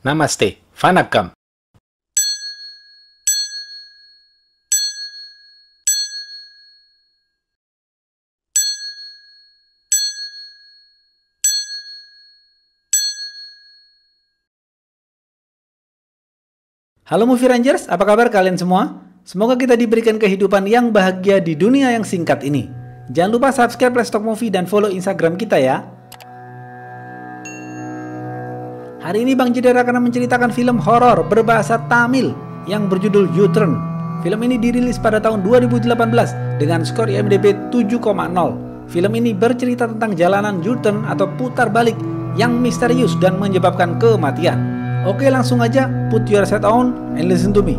Namaste, Vanakkam. Halo Movie Rangers, apa kabar kalian semua? Semoga kita diberikan kehidupan yang bahagia di dunia yang singkat ini. Jangan lupa subscribe Let's Talk Movie dan follow Instagram kita ya. Hari ini Bang Jedar akan menceritakan film horor berbahasa Tamil yang berjudul U-Turn. Film ini dirilis pada tahun 2018 dengan skor IMDb 7,0. Film ini bercerita tentang jalanan U-Turn atau putar balik yang misterius dan menyebabkan kematian. Oke, langsung aja put your set on and listen to me.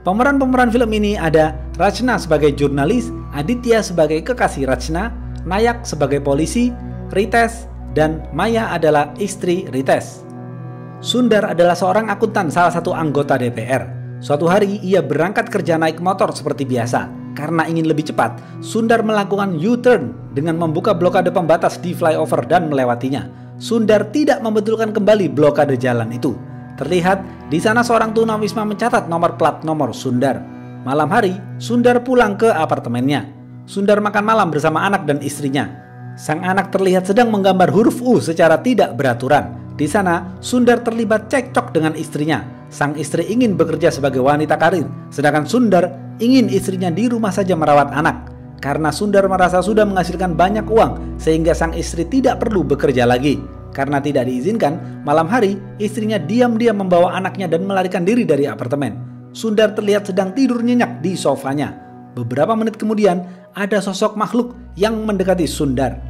Pemeran-pemeran film ini ada Rachna sebagai jurnalis, Aditya sebagai kekasih Rachna, Nayak sebagai polisi, Ritesh, dan Maya adalah istri Ritesh. Sundar adalah seorang akuntan salah satu anggota DPR. Suatu hari ia berangkat kerja naik motor seperti biasa. Karena ingin lebih cepat, Sundar melakukan U-turn dengan membuka blokade pembatas di flyover dan melewatinya. Sundar tidak membetulkan kembali blokade jalan itu. Terlihat di sana seorang tunawisma mencatat nomor plat nomor Sundar. Malam hari, Sundar pulang ke apartemennya. Sundar makan malam bersama anak dan istrinya. Sang anak terlihat sedang menggambar huruf U secara tidak beraturan. Di sana, Sundar terlibat cekcok dengan istrinya. Sang istri ingin bekerja sebagai wanita karir, sedangkan Sundar ingin istrinya di rumah saja merawat anak. Karena Sundar merasa sudah menghasilkan banyak uang, sehingga sang istri tidak perlu bekerja lagi. Karena tidak diizinkan, malam hari istrinya diam-diam membawa anaknya dan melarikan diri dari apartemen. Sundar terlihat sedang tidur nyenyak di sofanya. Beberapa menit kemudian, ada sosok makhluk yang mendekati Sundar.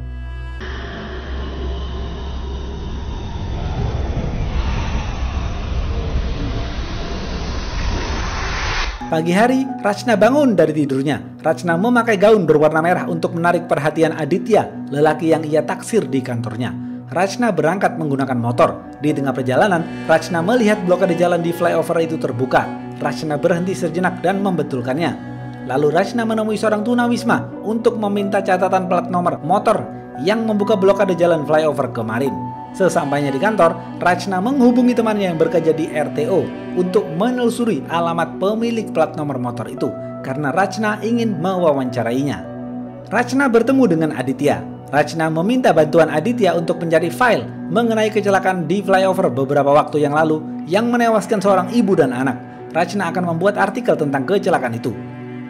Pagi hari, Rachna bangun dari tidurnya. Rachna memakai gaun berwarna merah untuk menarik perhatian Aditya, lelaki yang ia taksir di kantornya. Rachna berangkat menggunakan motor. Di tengah perjalanan, Rachna melihat blokade jalan di flyover itu terbuka. Rachna berhenti sejenak dan membetulkannya. Lalu Rachna menemui seorang tunawisma untuk meminta catatan plat nomor motor yang membuka blokade jalan flyover kemarin. Sesampainya di kantor, Rachna menghubungi temannya yang bekerja di RTO untuk menelusuri alamat pemilik plat nomor motor itu karena Rachna ingin mewawancarainya. Rachna bertemu dengan Aditya. Rachna meminta bantuan Aditya untuk mencari file mengenai kecelakaan di flyover beberapa waktu yang lalu yang menewaskan seorang ibu dan anak. Rachna akan membuat artikel tentang kecelakaan itu.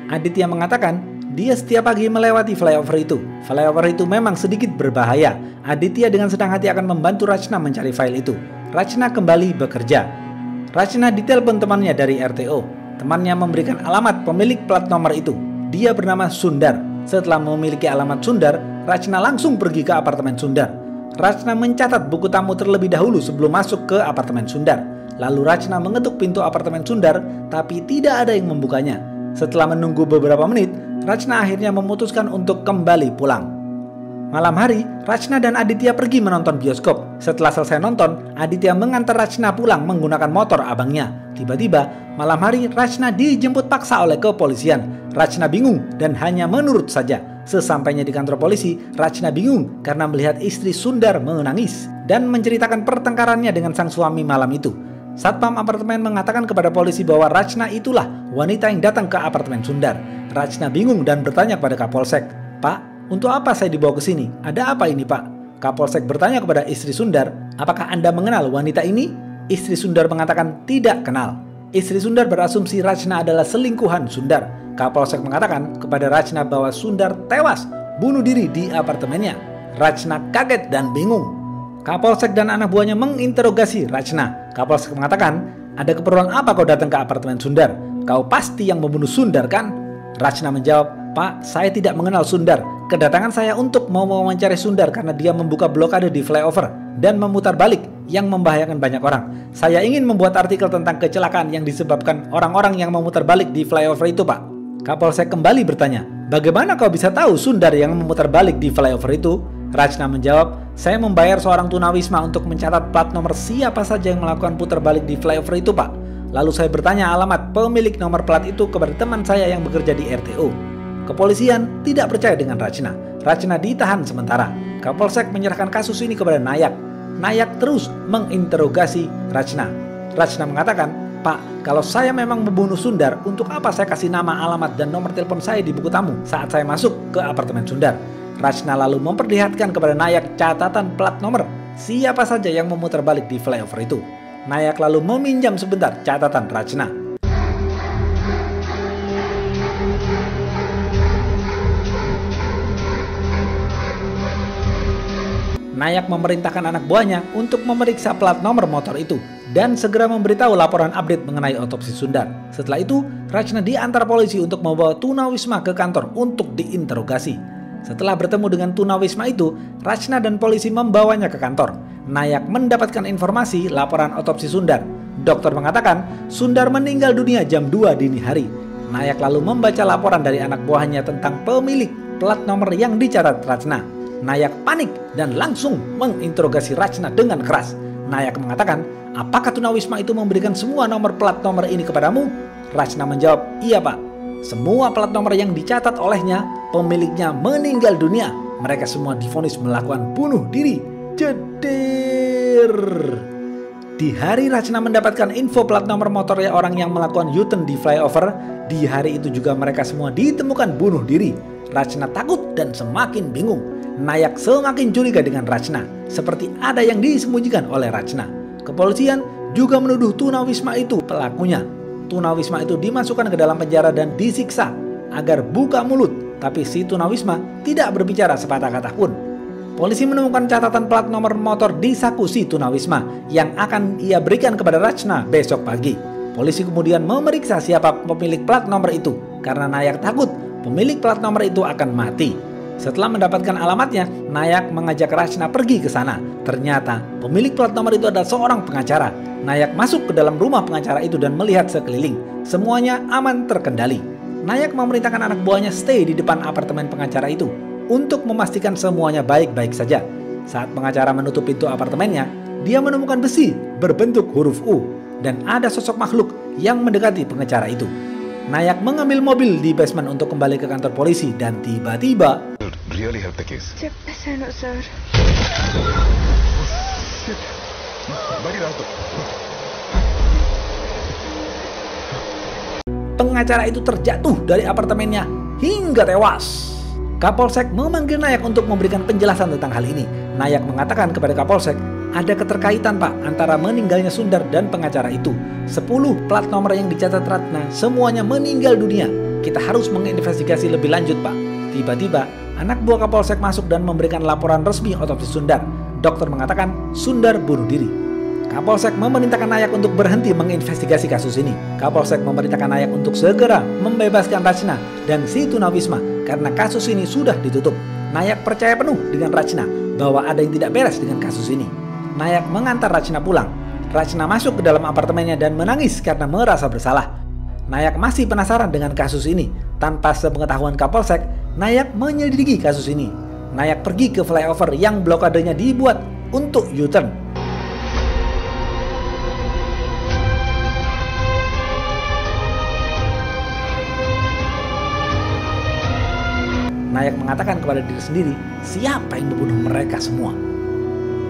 Aditya mengatakan dia setiap pagi melewati flyover itu. Flyover itu memang sedikit berbahaya. Aditya dengan senang hati akan membantu Rachna mencari file itu. Rachna kembali bekerja. Rachna ditelepon temannya dari RTO. Temannya memberikan alamat pemilik plat nomor itu. Dia bernama Sundar. Setelah memiliki alamat Sundar, Rachna langsung pergi ke apartemen Sundar. Rachna mencatat buku tamu terlebih dahulu sebelum masuk ke apartemen Sundar. Lalu Rachna mengetuk pintu apartemen Sundar, tapi tidak ada yang membukanya. Setelah menunggu beberapa menit, Rachna akhirnya memutuskan untuk kembali pulang. Malam hari, Rachna dan Aditya pergi menonton bioskop. Setelah selesai nonton, Aditya mengantar Rachna pulang menggunakan motor abangnya. Tiba-tiba, malam hari Rachna dijemput paksa oleh kepolisian. Rachna bingung dan hanya menurut saja. Sesampainya di kantor polisi, Rachna bingung karena melihat istri Sundar menangis dan menceritakan pertengkarannya dengan sang suami malam itu. Satpam apartemen mengatakan kepada polisi bahwa Rachna itulah wanita yang datang ke apartemen Sundar. Rachna bingung dan bertanya kepada Kapolsek, "Pak, untuk apa saya dibawa ke sini? Ada apa ini, Pak?" Kapolsek bertanya kepada istri Sundar, "Apakah Anda mengenal wanita ini?" Istri Sundar mengatakan tidak kenal. Istri Sundar berasumsi Rachna adalah selingkuhan Sundar. Kapolsek mengatakan kepada Rachna bahwa Sundar tewas bunuh diri di apartemennya. Rachna kaget dan bingung. Kapolsek dan anak buahnya menginterogasi Rachna. Kapolsek mengatakan, "Ada keperluan apa kau datang ke apartemen Sundar? Kau pasti yang membunuh Sundar, kan?" Rachna menjawab, "Pak, saya tidak mengenal Sundar. Kedatangan saya untuk mewawancari Sundar karena dia membuka blokade di flyover dan memutar balik yang membahayakan banyak orang. Saya ingin membuat artikel tentang kecelakaan yang disebabkan orang-orang yang memutar balik di flyover itu, Pak." Kapolsek kembali bertanya, "Bagaimana kau bisa tahu Sundar yang memutar balik di flyover itu?" Rachna menjawab, "Saya membayar seorang tunawisma untuk mencatat plat nomor siapa saja yang melakukan putar balik di flyover itu, Pak." Lalu saya bertanya alamat pemilik nomor plat itu kepada teman saya yang bekerja di RTO. Kepolisian tidak percaya dengan Rachna. Rachna ditahan sementara. Kapolsek menyerahkan kasus ini kepada Nayak. Nayak terus menginterogasi Rachna. Rachna mengatakan, "Pak, kalau saya memang membunuh Sundar, untuk apa saya kasih nama, alamat, dan nomor telepon saya di buku tamu saat saya masuk ke apartemen Sundar?" Rachna lalu memperlihatkan kepada Nayak catatan plat nomor siapa saja yang memutar balik di flyover itu. Nayak lalu meminjam sebentar catatan Rachna. Nayak memerintahkan anak buahnya untuk memeriksa plat nomor motor itu dan segera memberitahu laporan update mengenai otopsi Sundar. Setelah itu, Rachna diantar polisi untuk membawa Tunawisma ke kantor untuk diinterogasi. Setelah bertemu dengan Tunawisma itu, Rachna dan polisi membawanya ke kantor. Nayak mendapatkan informasi laporan otopsi Sundar. Dokter mengatakan Sundar meninggal dunia jam 2 dini hari. Nayak lalu membaca laporan dari anak buahnya tentang pemilik plat nomor yang dicatat Rachna. Nayak panik dan langsung menginterogasi Rachna dengan keras. Nayak mengatakan, "Apakah Tunawisma itu memberikan semua nomor plat nomor ini kepadamu?" Rachna menjawab, "Iya, Pak. Semua plat nomor yang dicatat olehnya, pemiliknya meninggal dunia. Mereka semua divonis melakukan bunuh diri." Jeder. Di hari Rachna mendapatkan info plat nomor motornya orang yang melakukan U-turn di flyover, di hari itu juga mereka semua ditemukan bunuh diri. Rachna takut dan semakin bingung. Nayak semakin curiga dengan Rachna, seperti ada yang disembunyikan oleh Rachna. Kepolisian juga menuduh Tunawisma itu pelakunya. Tunawisma itu dimasukkan ke dalam penjara dan disiksa agar buka mulut, tapi si Tunawisma tidak berbicara sepatah kata pun. Polisi menemukan catatan plat nomor motor di saku si Tunawisma yang akan ia berikan kepada Rachna besok pagi. Polisi kemudian memeriksa siapa pemilik plat nomor itu karena Nayak takut pemilik plat nomor itu akan mati. Setelah mendapatkan alamatnya, Nayak mengajak Rachna pergi ke sana. Ternyata pemilik plat nomor itu adalah seorang pengacara. Nayak masuk ke dalam rumah pengacara itu dan melihat sekeliling. Semuanya aman terkendali. Nayak memerintahkan anak buahnya stay di depan apartemen pengacara itu untuk memastikan semuanya baik-baik saja. Saat pengacara menutup pintu apartemennya, dia menemukan besi berbentuk huruf U dan ada sosok makhluk yang mendekati pengacara itu. Nayak mengambil mobil di basement untuk kembali ke kantor polisi dan tiba-tiba really help the case. చెప్పేశాను sir. pengacara itu terjatuh dari apartemennya hingga tewas. Kapolsek memanggil Nayak untuk memberikan penjelasan tentang hal ini. Nayak mengatakan kepada Kapolsek, ada keterkaitan Pak antara meninggalnya Sundar dan pengacara itu. 10 plat nomor yang dicatat Rachna semuanya meninggal dunia. Kita harus menginvestigasi lebih lanjut Pak. Tiba-tiba anak buah Kapolsek masuk dan memberikan laporan resmi otopsi Sundar. Dokter mengatakan Sundar bunuh diri. Kapolsek memerintahkan Nayak untuk berhenti menginvestigasi kasus ini. Kapolsek memerintahkan Nayak untuk segera membebaskan Rachna dan si Tunawisma karena kasus ini sudah ditutup. Nayak percaya penuh dengan Rachna bahwa ada yang tidak beres dengan kasus ini. Nayak mengantar Rachna pulang. Rachna masuk ke dalam apartemennya dan menangis karena merasa bersalah. Nayak masih penasaran dengan kasus ini. Tanpa sepengetahuan Kapolsek, Nayak menyelidiki kasus ini. Nayak pergi ke flyover yang blokadenya dibuat untuk U-turn. Nayak mengatakan kepada diri sendiri, siapa yang membunuh mereka semua?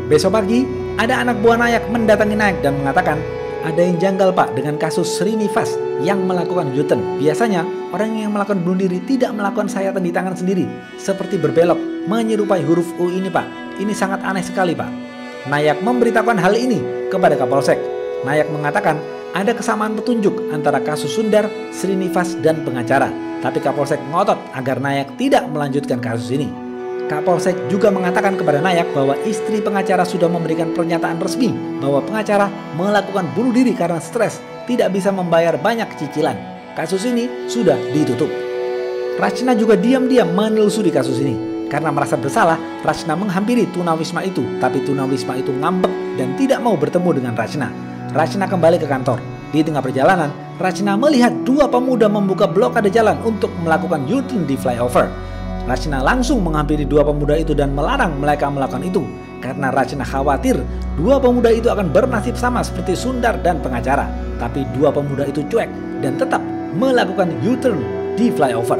Besok pagi, ada anak buah Nayak mendatangi Nayak dan mengatakan, ada yang janggal Pak dengan kasus Srinivas yang melakukan U-turn. Biasanya, orang yang melakukan bunuh diri tidak melakukan sayatan di tangan sendiri, seperti berbelok, menyerupai huruf U ini Pak. Ini sangat aneh sekali Pak. Nayak memberitahukan hal ini kepada Kapolsek. Nayak mengatakan, ada kesamaan petunjuk antara kasus Sundar, Srinivas, dan pengacara. Tapi Kapolsek ngotot agar Nayak tidak melanjutkan kasus ini. Kapolsek juga mengatakan kepada Nayak bahwa istri pengacara sudah memberikan pernyataan resmi bahwa pengacara melakukan bunuh diri karena stres, tidak bisa membayar banyak cicilan. Kasus ini sudah ditutup. Rachna juga diam-diam menelusuri kasus ini. Karena merasa bersalah, Rachna menghampiri Tunawisma itu, tapi Tunawisma itu ngambek dan tidak mau bertemu dengan Rachna. Rachna kembali ke kantor. Di tengah perjalanan, Rachna melihat 2 pemuda membuka blokade jalan untuk melakukan U-turn di flyover. Rachna langsung menghampiri 2 pemuda itu dan melarang mereka melakukan itu. Karena Rachna khawatir 2 pemuda itu akan bernasib sama seperti Sundar dan pengacara. tapi dua pemuda itu cuek dan tetap melakukan U-turn di flyover.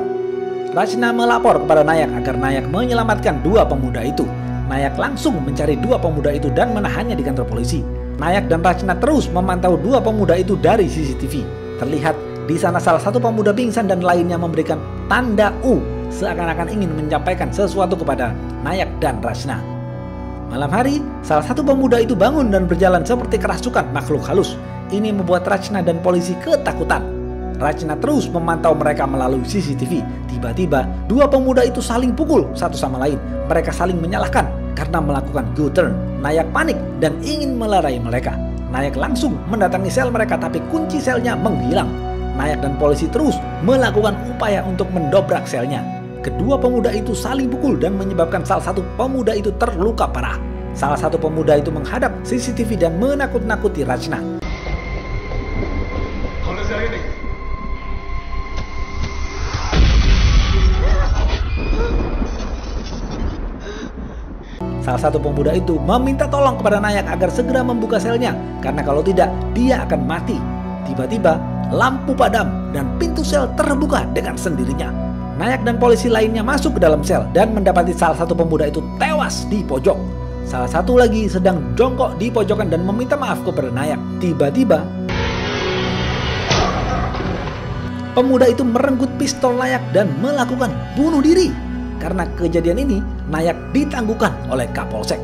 Rachna melapor kepada Nayak agar Nayak menyelamatkan dua pemuda itu. Nayak langsung mencari dua pemuda itu dan menahannya di kantor polisi. Nayak dan Rachna terus memantau dua pemuda itu dari CCTV. Terlihat di sana salah satu pemuda pingsan dan lainnya memberikan tanda U, seakan-akan ingin menyampaikan sesuatu kepada Nayak dan Rachna. Malam hari, salah satu pemuda itu bangun dan berjalan seperti kerasukan makhluk halus. Ini membuat Rachna dan polisi ketakutan. Rachna terus memantau mereka melalui CCTV. Tiba-tiba, dua pemuda itu saling pukul satu sama lain. Mereka saling menyalahkan karena melakukan U-turn. Nayak panik dan ingin melerai mereka. Nayak langsung mendatangi sel mereka, tapi kunci selnya menghilang. Nayak dan polisi terus melakukan upaya untuk mendobrak selnya. Kedua pemuda itu saling pukul dan menyebabkan salah satu pemuda itu terluka parah. Salah satu pemuda itu menghadap CCTV dan menakut-nakuti Rachna. Salah satu pemuda itu meminta tolong kepada Nayak agar segera membuka selnya, karena kalau tidak, dia akan mati. Tiba-tiba, lampu padam dan pintu sel terbuka dengan sendirinya. Nayak dan polisi lainnya masuk ke dalam sel dan mendapati salah satu pemuda itu tewas di pojok. Salah satu lagi sedang jongkok di pojokan dan meminta maaf kepada Nayak. Tiba-tiba, pemuda itu merenggut pistol Nayak dan melakukan bunuh diri. Karena kejadian ini, Nayak ditangguhkan oleh Kapolsek.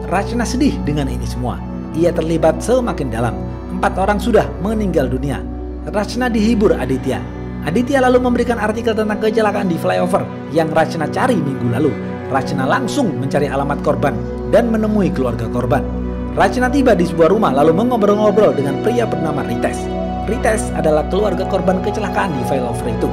Rachna sedih dengan ini semua. Ia terlibat semakin dalam. 4 orang sudah meninggal dunia. Rachna dihibur Aditya. Aditya lalu memberikan artikel tentang kecelakaan di flyover yang Rachna cari minggu lalu. Rachna langsung mencari alamat korban dan menemui keluarga korban. Rachna tiba di sebuah rumah lalu mengobrol-ngobrol dengan pria bernama Rites. Rites adalah keluarga korban kecelakaan di flyover itu.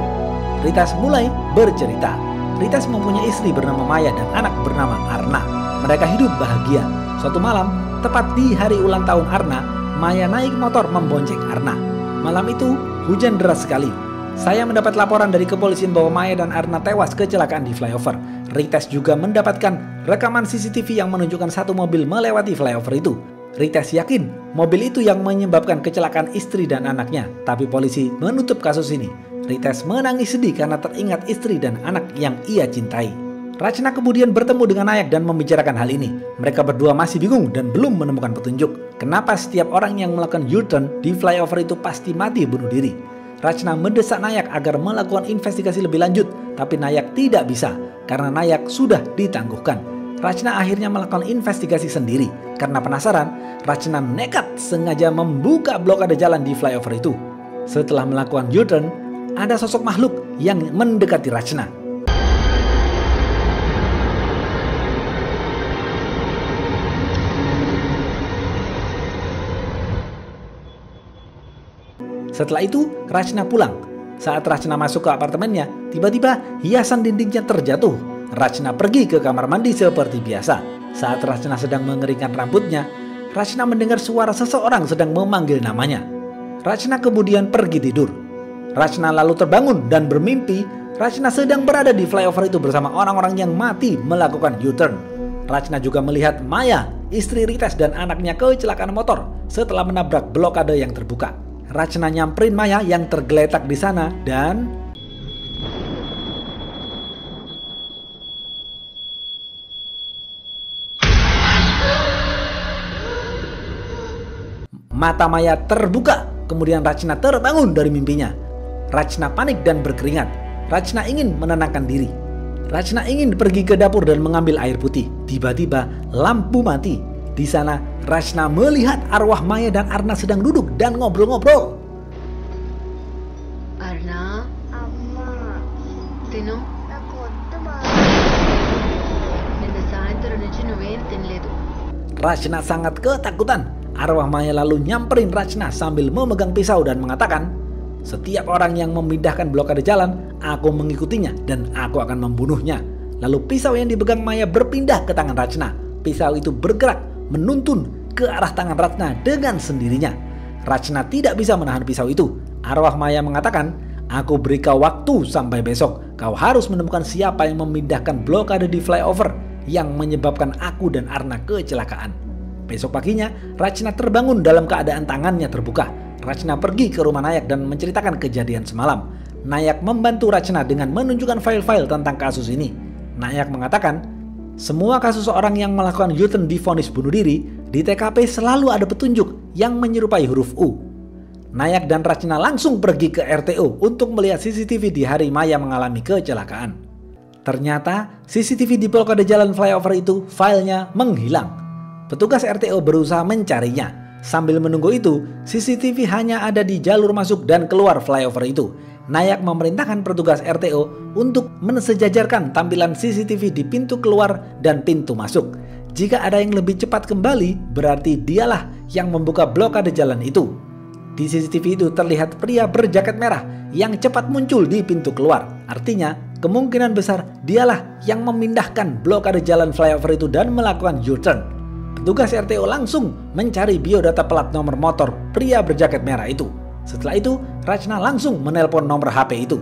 Rites mulai bercerita. Rites mempunyai istri bernama Maya dan anak bernama Arna. Mereka hidup bahagia. Suatu malam, tepat di hari ulang tahun Arna, Maya naik motor membonceng Arna. Malam itu, hujan deras sekali. Saya mendapat laporan dari kepolisian bahwa Maya dan Arna tewas kecelakaan di flyover. Rites juga mendapatkan rekaman CCTV yang menunjukkan satu mobil melewati flyover itu. Rites yakin mobil itu yang menyebabkan kecelakaan istri dan anaknya, tapi polisi menutup kasus ini. Rites menangis sedih karena teringat istri dan anak yang ia cintai. Rachna kemudian bertemu dengan Nayak dan membicarakan hal ini. Mereka berdua masih bingung dan belum menemukan petunjuk. Kenapa setiap orang yang melakukan U-turn di flyover itu pasti mati bunuh diri? Rachna mendesak Nayak agar melakukan investigasi lebih lanjut, tapi Nayak tidak bisa karena Nayak sudah ditangguhkan. Rachna akhirnya melakukan investigasi sendiri. Karena penasaran, Rachna nekat sengaja membuka blokade jalan di flyover itu. Setelah melakukan U-turn, ada sosok makhluk yang mendekati Rachna. Setelah itu, Rachna pulang. Saat Rachna masuk ke apartemennya, tiba-tiba hiasan dindingnya terjatuh. Rachna pergi ke kamar mandi seperti biasa. Saat Rachna sedang mengeringkan rambutnya, Rachna mendengar suara seseorang sedang memanggil namanya. Rachna kemudian pergi tidur. Rachna lalu terbangun dan bermimpi Rachna sedang berada di flyover itu bersama orang-orang yang mati melakukan U-turn. Rachna juga melihat Maya, istri Rites dan anaknya kecelakaan motor setelah menabrak blokade yang terbuka. Rachna nyamperin Maya yang tergeletak di sana dan mata Maya terbuka. Kemudian Rachna terbangun dari mimpinya. Rachna panik dan berkeringat. Rachna ingin menenangkan diri. Rachna ingin pergi ke dapur dan mengambil air putih. Tiba-tiba lampu mati. Di sana Rachna melihat arwah Maya dan Arna sedang duduk dan ngobrol-ngobrol. Arna, అమ్మా తిను. నాకు వద్దు మా నిన్న సాయంత్రం నుంచి నువ్వేం తినలేదు. Rachna sangat ketakutan. Arwah Maya lalu nyamperin Rachna sambil memegang pisau dan mengatakan, "Setiap orang yang memindahkan blokade jalan, aku mengikutinya dan aku akan membunuhnya." Lalu pisau yang dipegang Maya berpindah ke tangan Rachna. Pisau itu bergerak menuntun ke arah tangan Rachna dengan sendirinya. Rachna tidak bisa menahan pisau itu. Arwah Maya mengatakan, "Aku beri kau waktu sampai besok. Kau harus menemukan siapa yang memindahkan blokade di flyover yang menyebabkan aku dan Arna kecelakaan." Besok paginya, Rachna terbangun dalam keadaan tangannya terbuka. Rachna pergi ke rumah Nayak dan menceritakan kejadian semalam. Nayak membantu Rachna dengan menunjukkan file-file tentang kasus ini. Nayak mengatakan, semua kasus orang yang melakukan U-turn divonis bunuh diri, di TKP selalu ada petunjuk yang menyerupai huruf U. Nayak dan Rachna langsung pergi ke RTO untuk melihat CCTV di hari Maya mengalami kecelakaan. Ternyata CCTV di blokade jalan flyover itu filenya menghilang. Petugas RTO berusaha mencarinya. Sambil menunggu itu, CCTV hanya ada di jalur masuk dan keluar flyover itu. Nayak memerintahkan petugas RTO untuk mensejajarkan tampilan CCTV di pintu keluar dan pintu masuk. Jika ada yang lebih cepat kembali, berarti dialah yang membuka blokade jalan itu. Di CCTV itu terlihat pria berjaket merah yang cepat muncul di pintu keluar. Artinya, kemungkinan besar dialah yang memindahkan blokade jalan flyover itu dan melakukan U-turn. Petugas RTO langsung mencari biodata plat nomor motor pria berjaket merah itu. Setelah itu, Rachna langsung menelpon nomor HP itu.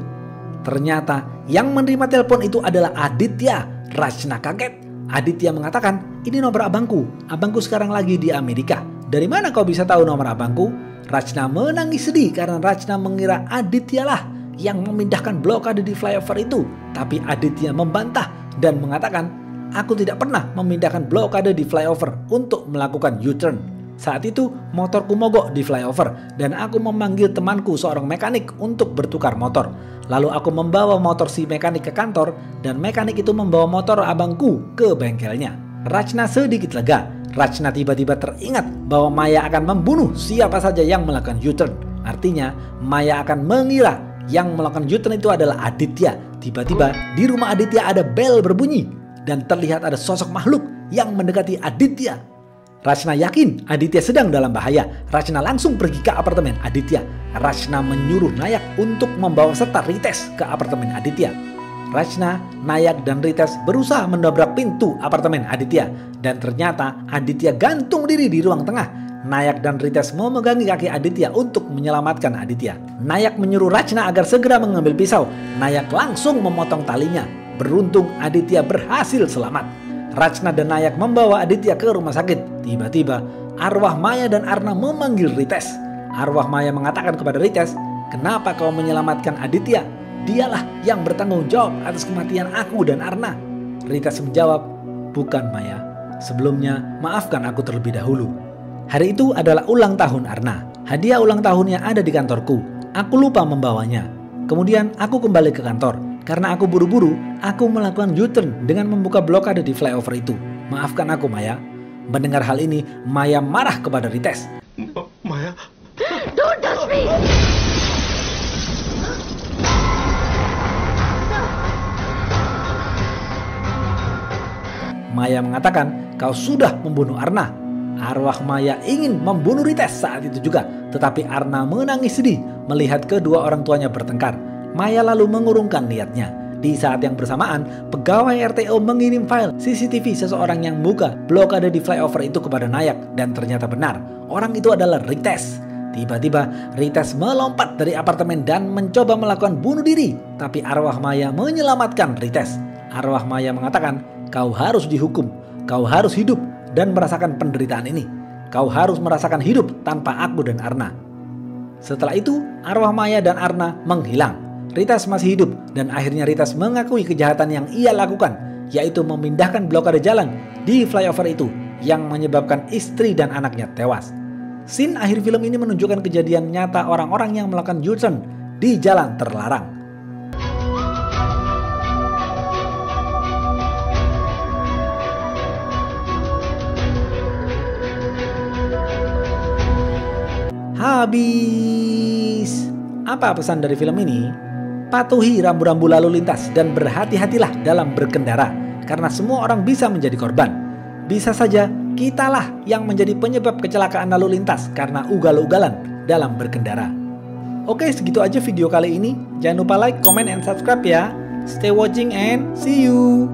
Ternyata yang menerima telepon itu adalah Aditya. Rachna kaget. Aditya mengatakan, ini nomor abangku. Abangku sekarang lagi di Amerika. Dari mana kau bisa tahu nomor abangku? Rachna menangis sedih karena Rachna mengira Aditya lah yang memindahkan blokade di flyover itu. Tapi Aditya membantah dan mengatakan, aku tidak pernah memindahkan blokade di flyover untuk melakukan U-turn. Saat itu motorku mogok di flyover dan aku memanggil temanku seorang mekanik untuk bertukar motor. Lalu aku membawa motor si mekanik ke kantor dan mekanik itu membawa motor abangku ke bengkelnya. Rachna sedikit lega. Rachna tiba-tiba teringat bahwa Maya akan membunuh siapa saja yang melakukan U-turn. Artinya Maya akan mengira yang melakukan U-turn itu adalah Aditya. Tiba-tiba di rumah Aditya ada bel berbunyi dan terlihat ada sosok makhluk yang mendekati Aditya. Rachna yakin Aditya sedang dalam bahaya. Rachna langsung pergi ke apartemen Aditya. Rachna menyuruh Nayak untuk membawa serta Rites ke apartemen Aditya. Rachna, Nayak, dan Rites berusaha mendobrak pintu apartemen Aditya. Dan ternyata Aditya gantung diri di ruang tengah. Nayak dan Rites memegangi kaki Aditya untuk menyelamatkan Aditya. Nayak menyuruh Rachna agar segera mengambil pisau. Nayak langsung memotong talinya. Beruntung Aditya berhasil selamat. Rachna dan Nayak membawa Aditya ke rumah sakit. Tiba-tiba arwah Maya dan Arna memanggil Rites. Arwah Maya mengatakan kepada Rites, kenapa kau menyelamatkan Aditya? Dialah yang bertanggung jawab atas kematian aku dan Arna. Rites menjawab, bukan Maya. Sebelumnya maafkan aku terlebih dahulu. Hari itu adalah ulang tahun Arna. Hadiah ulang tahunnya ada di kantorku. Aku lupa membawanya. Kemudian aku kembali ke kantor. Karena aku buru-buru, aku melakukan U-turn dengan membuka blokade di flyover itu. Maafkan aku, Maya. Mendengar hal ini, Maya marah kepada Rites. Maya? Don't touch me! Maya mengatakan, kau sudah membunuh Arna. Arwah Maya ingin membunuh Rites saat itu juga. Tetapi Arna menangis sedih melihat kedua orang tuanya bertengkar. Maya lalu mengurungkan niatnya. Di saat yang bersamaan, pegawai RTO mengirim file CCTV seseorang yang buka blokade di flyover itu kepada Nayak. Dan ternyata benar, orang itu adalah Rites. Tiba-tiba Rites melompat dari apartemen dan mencoba melakukan bunuh diri. Tapi arwah Maya menyelamatkan Rites. Arwah Maya mengatakan, kau harus dihukum, kau harus hidup dan merasakan penderitaan ini. Kau harus merasakan hidup tanpa aku dan Arna. Setelah itu, arwah Maya dan Arna menghilang. Rites masih hidup dan akhirnya Rites mengakui kejahatan yang ia lakukan, yaitu memindahkan blokade jalan di flyover itu yang menyebabkan istri dan anaknya tewas. Scene akhir film ini menunjukkan kejadian nyata orang-orang yang melakukan U-turn di jalan terlarang. Habis. Apa pesan dari film ini? Patuhi rambu-rambu lalu lintas dan berhati-hatilah dalam berkendara, karena semua orang bisa menjadi korban. Bisa saja kitalah yang menjadi penyebab kecelakaan lalu lintas karena ugal-ugalan dalam berkendara. Oke, segitu aja video kali ini. Jangan lupa like, comment, and subscribe ya. Stay watching and see you.